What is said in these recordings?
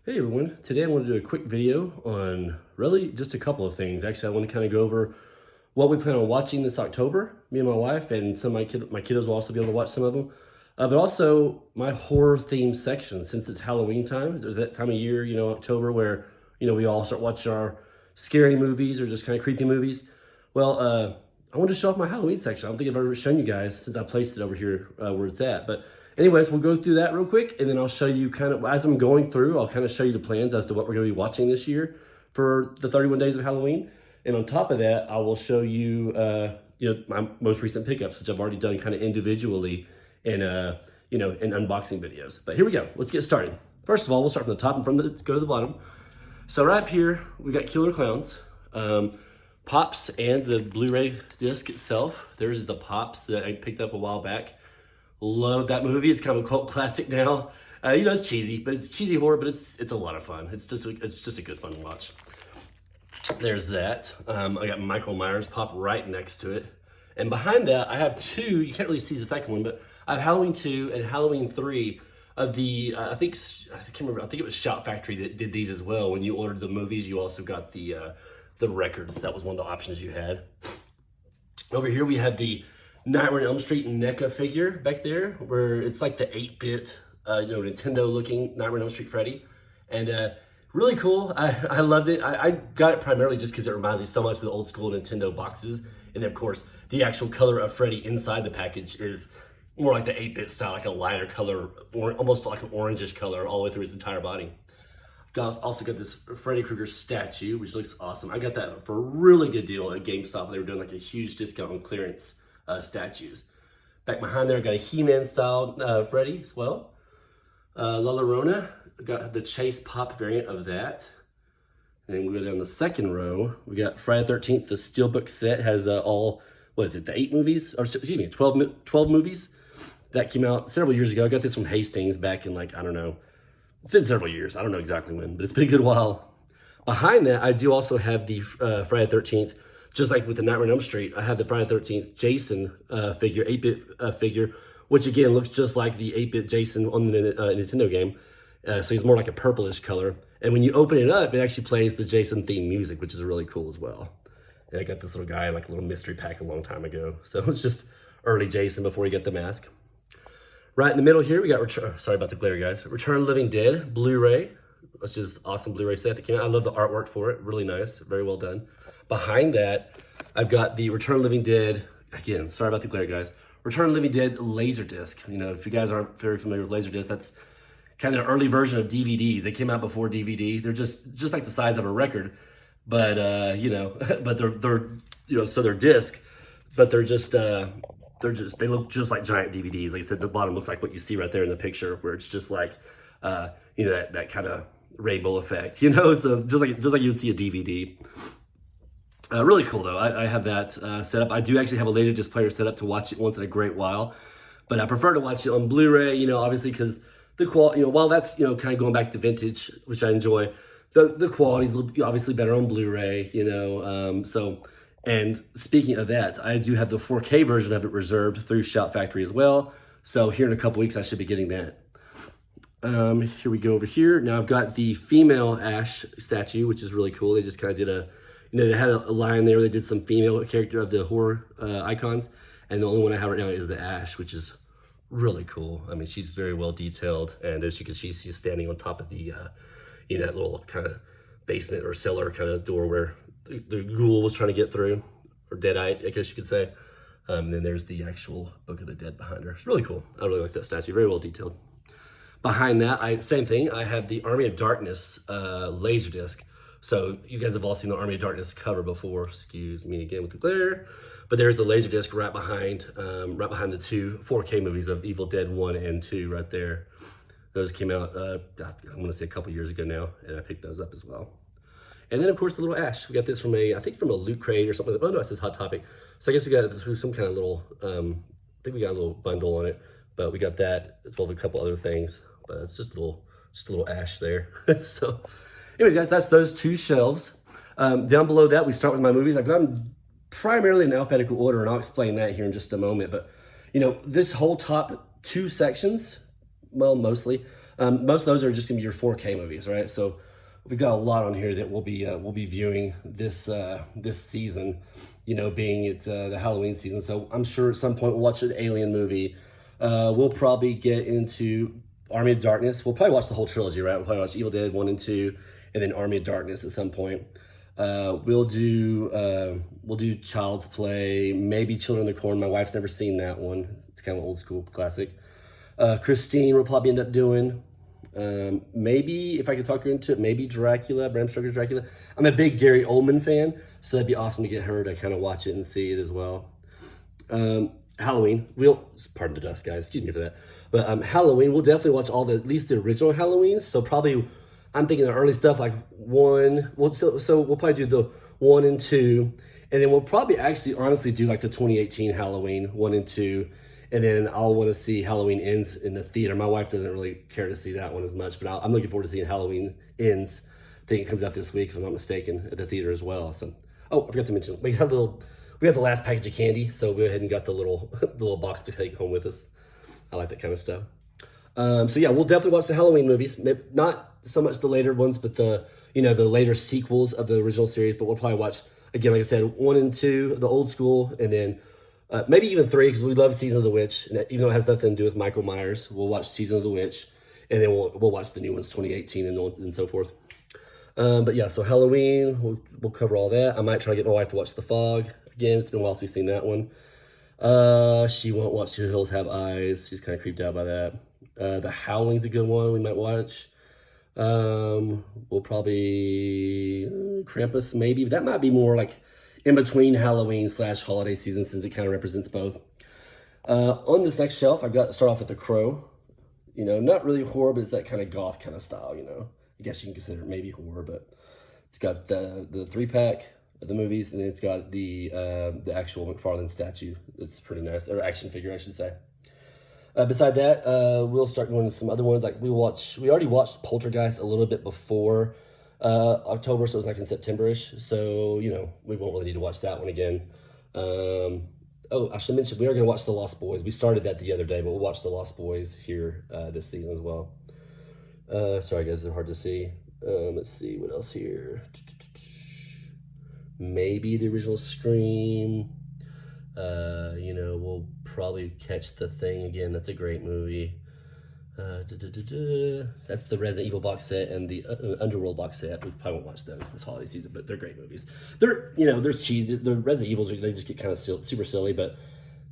Hey everyone, today I want to do a quick video on really just a couple of things. Actually, I want to kind of go over what we plan on watching this October, me and my wife, and some of my kiddos will also be able to watch some of them. But also my horror theme section, since it's Halloween time. There's that time of year, October, where, we all start watching our scary movies or just kind of creepy movies. Well, I want to show off my Halloween section. I don't think I've ever shown you guys since I placed it over here where it's at. But anyways, we'll go through that real quick, and then I'll show you kind of, as I'm going through, I'll kind of show you the plans as to what we're going to be watching this year for the 31 days of Halloween. And on top of that, I will show you, my most recent pickups, which I've already done kind of individually in, in unboxing videos. But here we go. Let's get started. First of all, we'll start from the top and go to the bottom. So right up here, we got Killer Clowns, Pops, and the Blu-ray disc itself. There's the Pops that I picked up a while back. Love that movie. It's kind of a cult classic now. It's cheesy, but it's cheesy horror, but it's a lot of fun. It's just a good fun to watch. There's that. I got Michael Myers Pop right next to it. And behind that, I have two, you can't really see the second one, but I have Halloween 2 and Halloween 3 of the, I can't remember, I think it was Shout Factory that did these as well. When you ordered the movies, you also got the records. That was one of the options you had. Over here, we have the Nightmare on Elm Street NECA figure back there, where it's like the 8-bit, Nintendo looking Nightmare on Elm Street Freddy. And really cool. I loved it. I got it primarily just because it reminded me so much of the old school Nintendo boxes. And then, of course, the actual color of Freddy inside the package is more like the 8-bit style, like a lighter color, or almost like an orangish color all the way through his entire body. Also got this Freddy Krueger statue, which looks awesome. I got that for a really good deal at GameStop. They were doing like a huge discount on clearance statues. Back behind there, I got a He-Man style Freddy as well. La Llorona, got the Chase Pop variant of that. And then we go down the second row. We got Friday the 13th, the Steelbook set has all, what is it, the 8 movies? Or excuse me, 12 movies that came out several years ago. I got this from Hastings back in I don't know. It's been several years. I don't know exactly when, but it's been a good while. Behind that, I do also have the Friday the 13th, just like with the Nightmare on Elm Street. I have the Friday the 13th Jason figure, 8-bit figure, which again looks just like the 8-bit Jason on the Nintendo game. So he's more like a purplish color. And when you open it up, it actually plays the Jason theme music, which is really cool as well. And I got this little guy, like a little mystery pack a long time ago. So it's just early Jason before he got the mask. Right in the middle here, we got, sorry about the glare, guys. Return of the Living Dead Blu-ray, which is awesome Blu-ray set that came out. I love the artwork for it. Really nice. Very well done. Behind that, I've got the Return of the Living Dead, again, sorry about the glare, guys. Return of the Living Dead Laserdisc. If you guys aren't very familiar with Laserdisc, that's kind of an early version of DVDs. They came out before DVD. They're just like the size of a record, but but they're so they're disc, but they look just like giant DVDs. Like I said, the bottom looks like what you see right there in the picture, where it's just like that kind of rainbow effect, so just like you would see a DVD. Really cool though. I have that set up. I do actually have a Laserdisc player set up to watch it once in a great while, but I prefer to watch it on Blu-ray, obviously, because the quality, while that's, kind of going back to vintage, which I enjoy, the quality's obviously better on Blu-ray, and speaking of that, I do have the 4K version of it reserved through Shout Factory as well. So here in a couple weeks, I should be getting that. Here we go over here. Now I've got the female Ash statue, which is really cool. They just kind of did they had a line there. They did some female character of the horror icons. And the only one I have right now is the Ash, which is really cool. I mean, she's very well detailed. And as you can see, she's standing on top of the, that little kind of basement or cellar kind of door where the ghoul was trying to get through, or Deadite, I guess you could say. And then there's the actual Book of the Dead behind her. It's really cool. I really like that statue. Very well detailed. Behind that, same thing. I have the Army of Darkness Laserdisc. So you guys have all seen the Army of Darkness cover before. Excuse me again with the glare. But there's the Laserdisc right behind the two 4K movies of Evil Dead 1 and 2 right there. Those came out, I'm going to say a couple years ago now, and I picked those up as well. And then, of course, the little Ash. We got this from I think from a Loot Crate or something. Oh, no, it says Hot Topic. So I guess we got it through some kind of little, I think we got a little bundle on it. But we got that as well as a couple other things. But it's just a little Ash there. So, anyways, guys, that's those two shelves. Down below that, we start with my movies. I've got them primarily in alphabetical order, and I'll explain that here in just a moment. But, this whole top 2 sections, well, mostly, Most of those are just gonna be your 4K movies, right? So we've got a lot on here that we'll be viewing this this season, you know, being it the Halloween season. So I'm sure at some point we'll watch an Alien movie. We'll probably get into Army of Darkness. We'll probably watch the whole trilogy, right? We'll probably watch Evil Dead 1 and 2, and then Army of Darkness at some point. We'll do Child's Play, maybe Children of the Corn. My wife's never seen that one. It's kind of an old school classic. Christine we'll probably end up doing. Maybe, if I could talk her into it, maybe Dracula, Bram Stoker's Dracula. I'm a big Gary Oldman fan, so that'd be awesome to get her to kind of watch it and see it as well. Halloween, pardon the dust, guys, excuse me for that. But Halloween, we'll definitely watch at least the original Halloweens. So probably, I'm thinking the early stuff like so we'll probably do the 1 and 2, and then we'll probably actually honestly do like the 2018 Halloween 1 and 2. And then I'll want to see Halloween Ends in the theater. My wife doesn't really care to see that one as much, but I'm looking forward to seeing Halloween Ends. I think it comes out this week, if I'm not mistaken, at the theater as well. So, oh, I forgot to mention, we got the last package of candy, so we went ahead and got the little box to take home with us. I like that kind of stuff. So yeah, we'll definitely watch the Halloween movies. Maybe not so much the later ones, but the later sequels of the original series. But we'll probably watch, again, like I said, 1 and 2, the old school, and then maybe even 3, because we love Season of the Witch. And even though it has nothing to do with Michael Myers, we'll watch Season of the Witch, and then we'll watch the new ones, 2018 and so forth. But yeah, so Halloween, we'll cover all that. I might try to get my wife to watch The Fog. Again, it's been a while since we've seen that one. She won't watch Two Hills Have Eyes. She's kind of creeped out by that. The Howling's a good one we might watch. We'll probably Krampus maybe, but that might be more like in between Halloween / holiday season, since it kind of represents both. On this next shelf, I've got to start off with The Crow. You know, not really horror, but it's that kind of goth kind of style, you know. I guess you can consider it maybe horror, but it's got the 3-pack of the movies, and then it's got the actual McFarlane statue. It's pretty nice, or action figure, I should say. Beside that, we'll start going to some other ones. Like we already watched Poltergeist a little bit before October, so it was like in September-ish. So, you know, we won't really need to watch that one again. Oh, I should mention, we are going to watch The Lost Boys. We started that the other day, but we'll watch The Lost Boys here this season as well. Sorry, guys, they're hard to see. Let's see, what else here? Maybe the original Scream. You know, we'll probably catch The Thing again. That's a great movie. That's the Resident Evil box set and the Underworld box set. We probably won't watch those this holiday season, but they're great movies. They're cheesy. The Resident Evils, they just get kind of super silly, but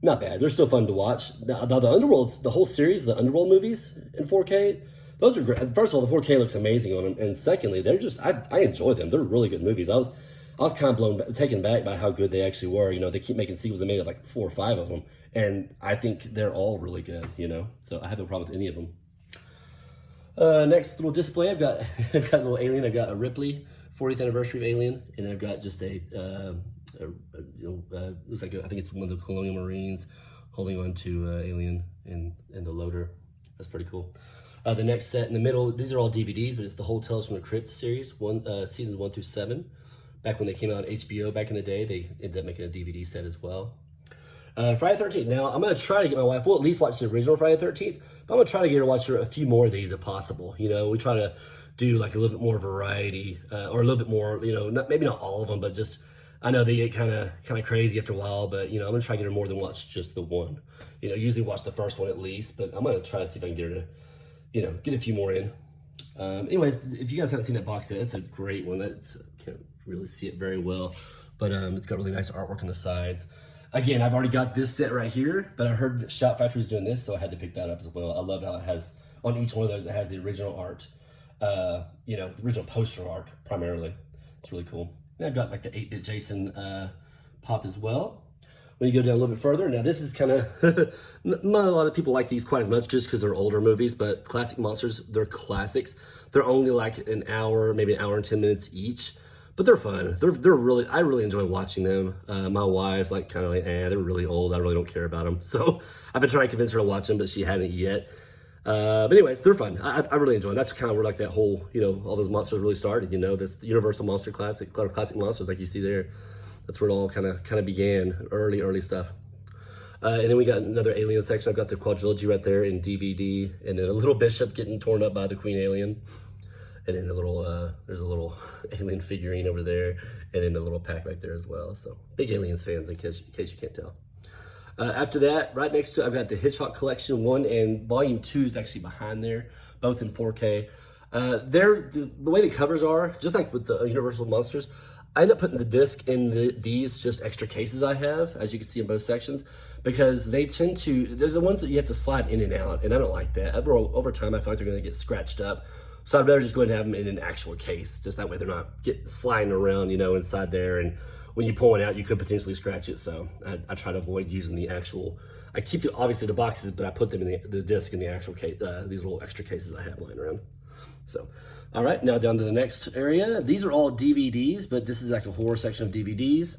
not bad. They're still fun to watch. The Underworld, the whole series, the Underworld movies in 4K, those are great. First of all, the 4K looks amazing on them, and secondly, they're just I enjoy them. They're really good movies. I was kind of taken back by how good they actually were. You know, they keep making sequels. They made like 4 or 5 of them, and I think they're all really good. You know, so I have no problem with any of them. Next little display, I've got a little Alien. I've got a Ripley 40th anniversary of Alien, and I've got just looks like I think it's one of the Colonial Marines holding on to Alien in the loader. That's pretty cool. The next set in the middle, these are all DVDs, but it's the Hotels from the Crypt series, seasons 1 through 7. Back when they came out on HBO back in the day, they ended up making a DVD set as well. Friday the 13th. Now, I'm going to try to get my wife, we'll at least watch the original Friday the 13th, but I'm going to try to get her to watch a few more of these if possible. You know, we try to do like a little bit more variety, or a little bit more, you know, maybe not all of them, but just, I know they get kind of crazy after a while, but, you know, I'm going to try to get her more than watch just the one. You know, usually watch the first one at least, but I'm going to try to see if I can get her to, you know, get a few more in. Anyways, if you guys haven't seen that box set, it's a great one. Can't really see it very well, but it's got really nice artwork on the sides. Again, I've already got this set right here, but I heard that Shout Factory was doing this, so I had to pick that up as well. I love how it has, on each one of those, it has the original art, you know, the original poster art, primarily. It's really cool. And I've got like the 8-bit Jason pop as well. When you go down a little bit further, now this is kind of, not a lot of people like these quite as much just because they're older movies, but classic monsters, they're classics. They're only like an hour, maybe an hour and 10 minutes each. But they're fun. They're really, I really enjoy watching them. My wife's like kind of like, they're really old. I really don't care about them. So I've been trying to convince her to watch them, but she hadn't yet. But anyways, they're fun. I really enjoy them. That's kind of where like that whole, you know, all those monsters really started. You know, that's the Universal Monster classic monsters like you see there. That's where it all kind of began. Early stuff. And then we got another Alien section. I've got the quadrilogy right there in DVD, and then a little Bishop getting torn up by the Queen Alien. And then there's a little Alien figurine over there, and then a little pack right there as well. So big Aliens fans, in case you can't tell. After that, right next to it, I've got the Hitchcock Collection 1 and Volume 2 is actually behind there, both in 4K. The way the covers are, just like with the Universal Monsters, I end up putting the disc in these just extra cases I have, as you can see in both sections, because they're the ones that you have to slide in and out, and I don't like that. Over time, I feel like they're going to get scratched up. So I'd rather just go ahead and have them in an actual case, just that way they're not sliding around, inside there, and when you pull one out, you could potentially scratch it. So I try to avoid using the actual. I keep obviously the boxes, but I put them in the disc in the actual case. These little extra cases I have lying around. So, all right, now down to the next area. These are all DVDs, but this is like a horror section of DVDs.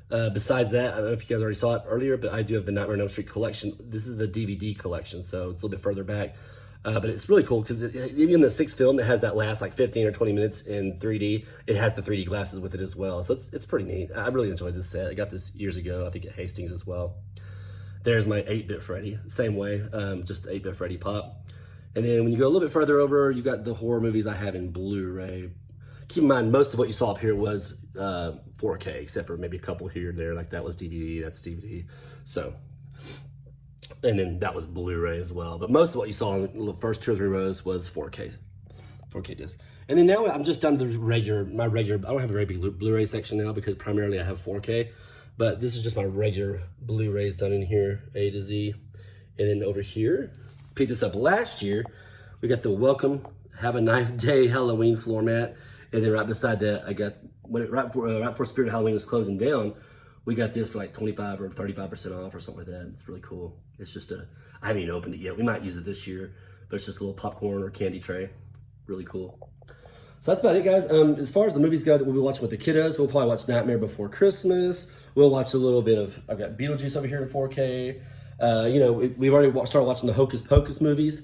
Besides that, I don't know if you guys already saw it earlier, but I do have the Nightmare on Elm Street collection. This is the DVD collection, so it's a little bit further back. But it's really cool because even the 6th film that has that last like 15 or 20 minutes in 3D, it has the 3D glasses with it as well. So it's pretty neat. I really enjoyed this set. I got this years ago, I think at Hastings as well. There's my 8-bit Freddy, same way, just 8-bit Freddy pop. And then when you go a little bit further over, you got the horror movies I have in Blu-ray. Keep in mind, most of what you saw up here was 4K, except for maybe a couple here and there, like that was DVD, that's DVD. So. And then that was Blu-ray as well. But most of what you saw in the first 2 or 3 rows was 4K disc. And then now I'm just down to my regular, I don't have a very big Blu-ray section now because primarily I have 4K. But this is just my regular Blu-rays done in here, A to Z. And then over here, picked this up last year. We got the Welcome, Have a Nice Day Halloween floor mat. And then right beside that, I got, right before Spirit Halloween was closing down, we got this for like 25 or 35% off or something like that. It's really cool. It's just I haven't even opened it yet. We might use it this year, but it's just a little popcorn or candy tray. Really cool. So that's about it, guys. As far as the movies go that we'll be watching with the kiddos, we'll probably watch Nightmare Before Christmas. We'll watch a little bit of, I've got Beetlejuice over here in 4K. We've already started watching the Hocus Pocus movies.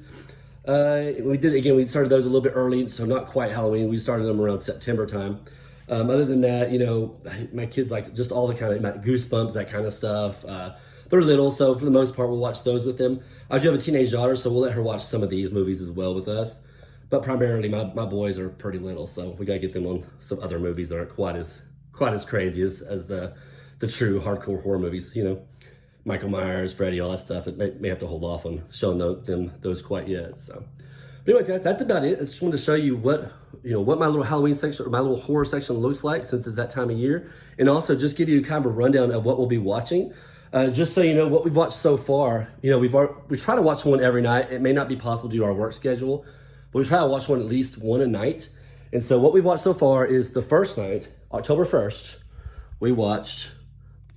We started those a little bit early, so not quite Halloween. We started them around September time. Other than that, my kids like just all the kind of Goosebumps, that kind of stuff. They're little, so for the most part, we'll watch those with them. I do have a teenage daughter, so we'll let her watch some of these movies as well with us. But primarily, my boys are pretty little, so we gotta get them on some other movies that aren't quite as crazy as the true hardcore horror movies. Michael Myers, Freddy, all that stuff. It may have to hold off on showing them those quite yet. So, but anyways, guys, that's about it. I just wanted to show you what my little Halloween section or my little horror section looks like since it's that time of year, and also just give you kind of a rundown of what we'll be watching. Just so you know what we've watched so far. We try to watch one every night. It may not be possible due to our work schedule, but we try to watch at least one a night. And so what we've watched so far is the first night, October 1st, we watched,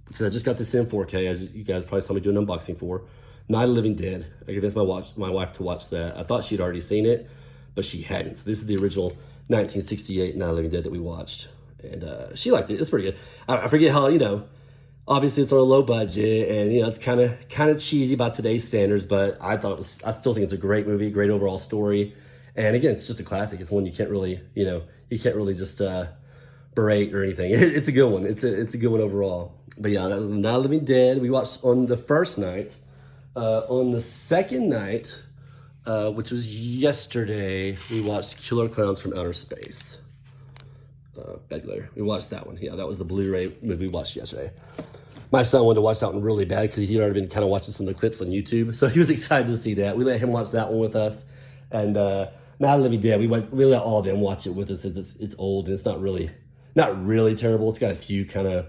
because I just got this in 4K, as you guys probably saw me do an unboxing for, Night of the Living Dead. I convinced my wife to watch that. I thought she'd already seen it, but she hadn't. So this is the original 1968 Night of the Living Dead that we watched. And she liked it. It's pretty good. I forget how, obviously it's on a low budget, and it's kind of cheesy by today's standards, but I still think it's a great movie, great overall story. And again, it's just a classic. It's one you can't really just berate or anything. It's a good one. It's a good one overall. But yeah, that was the Night of the Living Dead. We watched on the first night. On the second night, which was yesterday, we watched Killer Clowns from Outer Space. Bed Glare. We watched that one. Yeah, that was the Blu-ray movie we watched yesterday. My son wanted to watch that one really bad because he'd already been kind of watching some of the clips on YouTube, so he was excited to see that. We let him watch that one with us, and Night of the Living Dead, we let all of them watch it with us. It's old and it's not really terrible. It's got a few kind of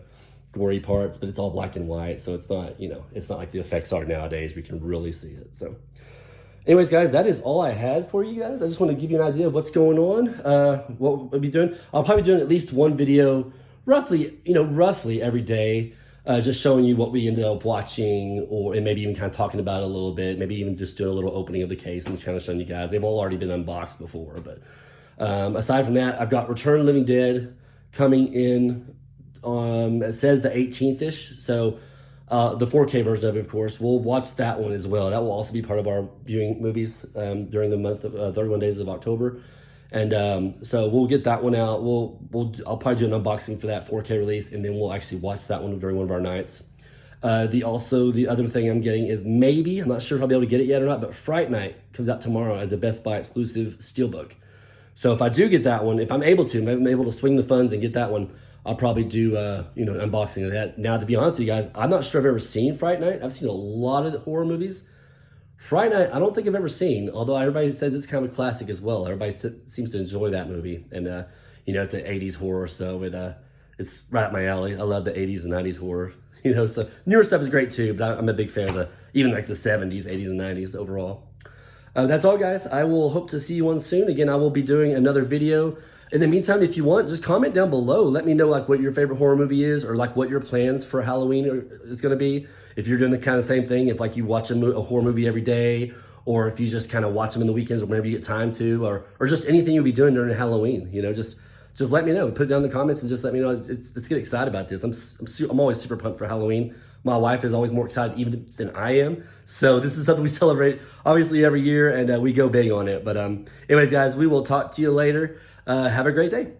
gory parts, but it's all black and white, so it's not it's not like the effects are nowadays. We can really see it. So anyways, guys, that is all I had for you guys. I just want to give you an idea of what's going on, what we'll be doing. I'll probably be doing at least one video roughly every day, just showing you what we ended up watching, and maybe even kind of talking about it a little bit, maybe even just doing a little opening of the case and kind of showing you guys. They've all already been unboxed before, but aside from that, I've got Return of the Living Dead coming in, it says the 18th-ish, so the 4K version of it, of course, we'll watch that one as well. That will also be part of our viewing movies during the month of 31 days of October. And so we'll get that one out. I'll probably do an unboxing for that 4K release, and then we'll actually watch that one during one of our nights. The other thing I'm getting is maybe, I'm not sure if I'll be able to get it yet or not, but Fright Night comes out tomorrow as a Best Buy exclusive steelbook. So if I do get that one, if I'm able to swing the funds and get that one, I'll probably do an unboxing of that. Now, to be honest with you guys, I'm not sure I've ever seen Fright Night. I've seen a lot of horror movies. Fright Night, I don't think I've ever seen, although everybody says it's kind of a classic as well. Everybody seems to enjoy that movie. And, it's an 80s horror, so it's right up my alley. I love the 80s and 90s horror. So newer stuff is great too, but I'm a big fan of even like the 70s, 80s, and 90s overall. That's all, guys. I will hope to see you on soon. Again, I will be doing another video. In the meantime, if you want, just comment down below. Let me know like what your favorite horror movie is, or like what your plans for Halloween is going to be. If you're doing the kind of same thing, if like you watch a horror movie every day, or if you just kind of watch them in the weekends or whenever you get time to, or just anything you'll be doing during Halloween. Just let me know. Put it down in the comments and just let me know. Let's get excited about this. I'm always super pumped for Halloween. My wife is always more excited even than I am. So this is something we celebrate obviously every year, and we go big on it. But anyways, guys, we will talk to you later. Have a great day.